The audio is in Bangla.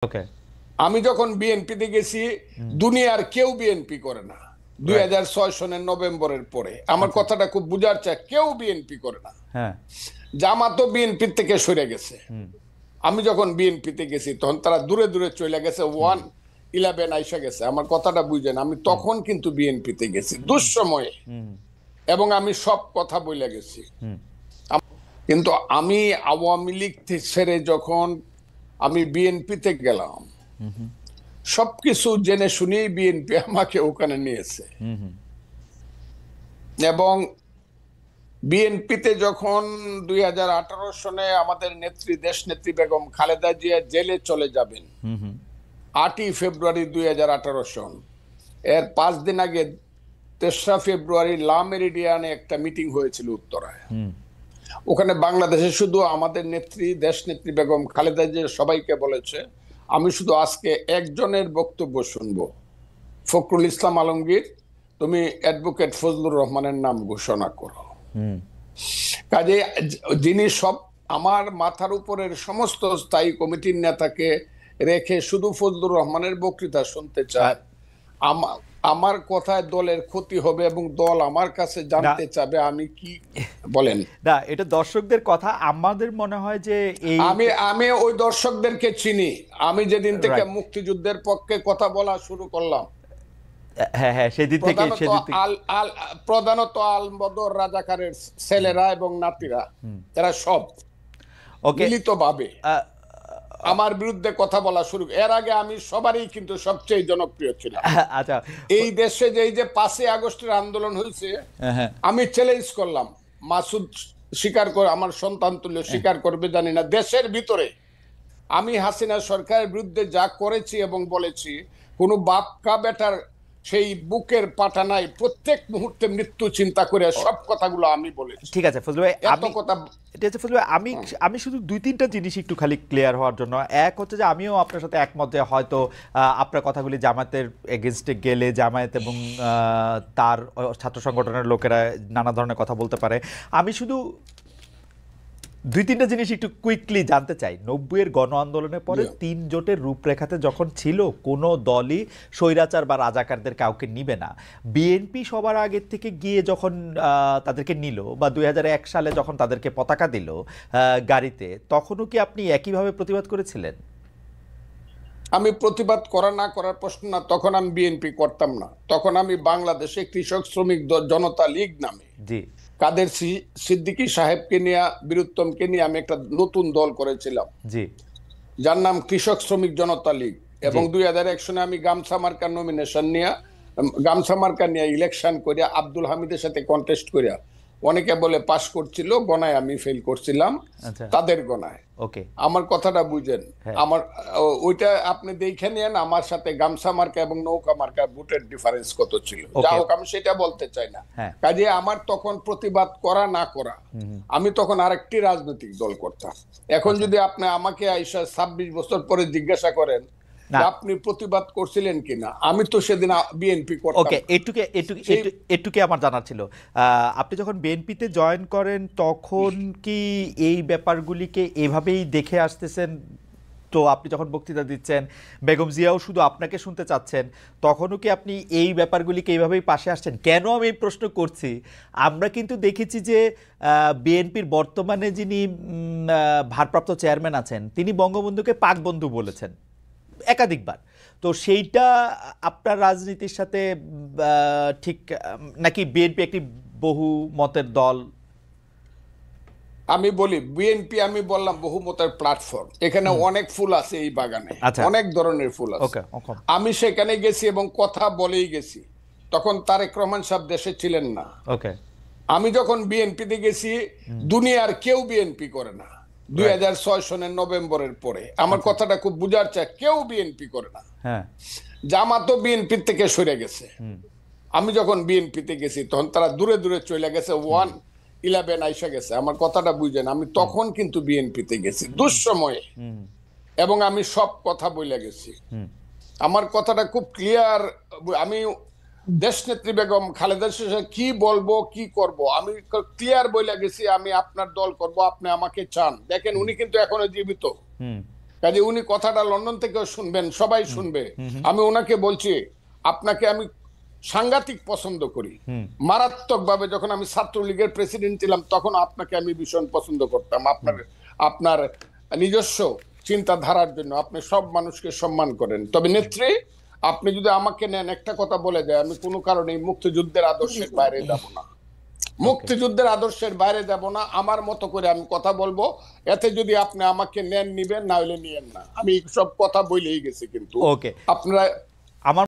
ওকে। আমি যখন বিএনপিতে গেছি, দুনিয়ার কেউ বিএনপি করে না। 2006 সনের নভেম্বরের পরে আমার কথাটা খুব বুঝার চাই, কেউ বিএনপি করে না। হ্যাঁ। জামাতও বিএনপি থেকে সরে গেছে। আমি যখন বিএনপিতে গেছি তখন তারা দূরে দূরে চলে গেছে, 1-11 আইসা গেছে। আমার কথাটা বুঝেন, আমি তখন কিন্তু বিএনপিতে গেছি দুঃসময়ে, এবং আমি সব কথা বলে গেছি। কিন্তু আমি আওয়ামী লীগ ছেড়ে যখন আমি বিএনপিতে গেলাম, সবকিছু জেনে শুনেই বিএনপি আমাকে ওখানে নিয়েছে। এবং বিএনপিতে যখন 2018 সনে আমাদের নেত্রী, দেশ নেত্রী বেগম খালেদা জিয়া জেলে চলে যাবেন 8ই ফেব্রুয়ারি 2018 সন, এর 5 দিন আগে 3রা ফেব্রুয়ারি লা মেরিডিয়ানে একটা মিটিং হয়েছিল উত্তরায়। ওখানে বাংলাদেশে শুধু আমাদের নেত্রী, দেশ নেত্রী বেগম খালেদা জিয়া সবাইকে বলেছে, আমি শুধু আজকে একজনের বক্তব্য শুনবো, ফখরুল ইসলাম আলমগীর, তুমি অ্যাডভোকেট ফজলুর রহমানের নাম ঘোষণা করো। কাজে যিনি সব আমার মাথার উপরের সমস্ত স্থায়ী কমিটির নেতাকে রেখে শুধু ফজলুর রহমানের বক্তৃতা শুনতে চায়, আমার কথায় দলের ক্ষতি হবে এবং দল আমার কাছে জানতে চাবে আমি কি বলেন। না, এটা দর্শকদের কথা। আমাদের মনে হয় যে এই আমি ওই দর্শকদেরকে চিনি। আমি যেদিন থেকে মুক্তিযুদ্ধের পক্ষে কথা বলা শুরু করলাম, হ্যাঁ হ্যাঁ, সেদিন থেকে প্রধানত আল-বদর রাজাকারের ছেলেরা এবং নাতিরা, তারা সব মিলিতভাবে আমার বিরুদ্ধে কথা বলা শুরু। এর আগে আমি সবারই কিন্তু সবচেয়ে জনপ্রিয় ছিলাম। আচ্ছা, এই দেশে যে 5ই আগস্টের আন্দোলন হয়েছে, আমি চ্যালেঞ্জ করলাম, মাসুদ স্বীকার করে, আমার সন্তান তুল্য স্বীকার করবে জানি না, দেশের ভিতরে আমি হাসিনা সরকারের বিরুদ্ধে যা করেছি এবং বলেছি, কোনো বাপকা বেটার সেই বুকের পাটা নাই, প্রত্যেক মুহূর্তে মৃত্যু চিন্তা করে সব কথাগুলো আমি বলেছি। ঠিক আছে ফজলু ভাই, আমি শুধু 2-3টা জিনিস একটু খালি ক্লিয়ার হওয়ার জন্য। এক হচ্ছে যে আমিও আপনার সাথে একমত যে হয়তো আপনার কথাগুলি জামায়াতের এগেনস্টে গেলে জামায়াত এবং তার ছাত্র সংগঠনের লোকেরা নানা ধরনের কথা বলতে পারে। আমি শুধু 2-3টা জিনিস একটু কুইকলি জানতে চাই। 90-এর গণ আন্দোলনের পরে 3 জোটের রূপরেখাতে যখন ছিল কোনো দলই স্বৈরাচার বা রাজাকারদের কাউকে নিবে না, বিএনপি সবার আগের থেকে গিয়ে যখন তাদেরকে নিল, বা 2001 সালে যখন তাদেরকে পতাকা দিল গাড়িতে, তখনও কি আপনি একইভাবে প্রতিবাদ করেছিলেন? আমি প্রতিবাদ করা না করার প্রশ্ন না, তখন আমি বিএনপি করতাম না। তখন আমি বাংলাদেশে কৃষক শ্রমিক জনতা লীগ নামে কাদের সিদ্দিকী সাহেবকে নিয়ে, বীরুত্তমকে নিয়ে আমি একটা নতুন দল করেছিলাম, যার নাম কৃষক শ্রমিক জনতা লীগ। এবং 2001 সনে আমি গামছা মার্কার নমিনেশন নিয়ে, গামছা মার্কা নিয়ে ইলেকশন করিয়া আব্দুল হামিদের সাথে কন্টেস্ট করিয়া, অনেকে বলে পাশ করছিল, গণায় আমি ফেল করছিলাম, তাদের গণায়। আমার কথাটা বুঝেন, আমার ওইটা আপনি দেখে নিয়েন, আমার সাথে গামছা মার্কা এবং নৌকা মার্কা ভোটের ডিফারেন্স কত ছিল। যা হোক, আমি সেটা বলতে চাই না। কাজে আমার তখন প্রতিবাদ করা না করা, আমি তখন আরেকটি রাজনৈতিক দল করতাম। এখন যদি আপনি আমাকে 26 বছর পরে জিজ্ঞাসা করেন আপনি প্রতিবাদ করছিলেন কিনা, আমি তো সেদিন বিএনপি করতাম। ওকে, এটুকু আমার জানা ছিল। আপনি যখন বিএনপিতে জয়েন করেন তখন কি এই ব্যাপারগুলিকে এভাবেই দেখে আসতেছেন? তো আপনি যখন বক্তৃতা দিচ্ছেন, বেগম জিয়াও শুধু আপনাকে শুনতে চাচ্ছেন, তখনও কি আপনি এই ব্যাপারগুলিকে এইভাবেই পাশে আসছেন? কেন আমি এই প্রশ্ন করছি, আমরা কিন্তু দেখেছি যে বিএনপির বর্তমানে যিনি ভারপ্রাপ্ত চেয়ারম্যান আছেন, তিনি বঙ্গবন্ধুকে পাক বন্ধু বলেছেন একাধিকবার। তো সেইটা আপনার রাজনীতির সাথে ঠিক নাকি? বিএনপি একটি বহু মতের দল। আমি বলি, বিএনপি আমি বললাম বহুমতের প্ল্যাটফর্ম। এখানে অনেক ফুল আছে, এই বাগানে অনেক ধরনের ফুল আছে। আমি সেখানে গেছি এবং কথা বলেই গেছি। তখন তারেক রহমান সাহেব দেশে ছিলেন না। আমি যখন বিএনপিতে গেছি, দুনিয়ার কেউ বিএনপি করে না। 2006 সনের নভেম্বরের পরে আমার কথাটা খুব বুঝার চাই, কেউ বিএনপি করে না। জামাতও বিএনপি থেকে সরে গেছে। আমি যখন বিএনপিতে গেছি তখন তারা দূরে দূরে চলে গেছে, 1-11 আইসা গেছে। আমার কথাটা বুঝেন, আমি তখন কিন্তু বিএনপিতে গেছি দুঃসময়ে, এবং আমি সব কথা বলে গেছি। আমার কথাটা খুব ক্লিয়ার। আমি দেশনেত্রী বেগম খালেদা জিয়া কি বলবো, কি করব, আমি ক্লিয়ার বলে গেছি, আমি আপনার দল করব, আপনি আমাকে চান। দেখেন, উনি কিন্তু এখনো জীবিত। কাজে উনি কথাটা লন্ডন থেকেও শুনবেন, সবাই শুনবে। আমি ওনাকে বলছি, আপনাকে আমি সাংঘাতিক পছন্দ করি, মারাত্মকভাবে। যখন আমি ছাত্রলীগের প্রেসিডেন্ট ছিলাম তখন আপনাকে আমি ভীষণ পছন্দ করতাম, আপনার নিজস্ব চিন্তাধারার জন্য। আপনি সব মানুষকে সম্মান করেন। তবে নেত্রী, আপনি যদি আমাকে নেন, একটা কথা বলে যায়, আমি কোনো কারণে মুক্তিযুদ্ধের আদর্শের বাইরে যাব না, মুক্তিযুদ্ধের আদর্শের বাইরে যাব না। আমার মতো করে আমি কথা বলবো। এতে যদি আপনি আমাকে নেন নিবেন, না হলে নিয়েন না। আমি সব কথা বলেই গেছি। কিন্তু ওকে, আপনারা আমার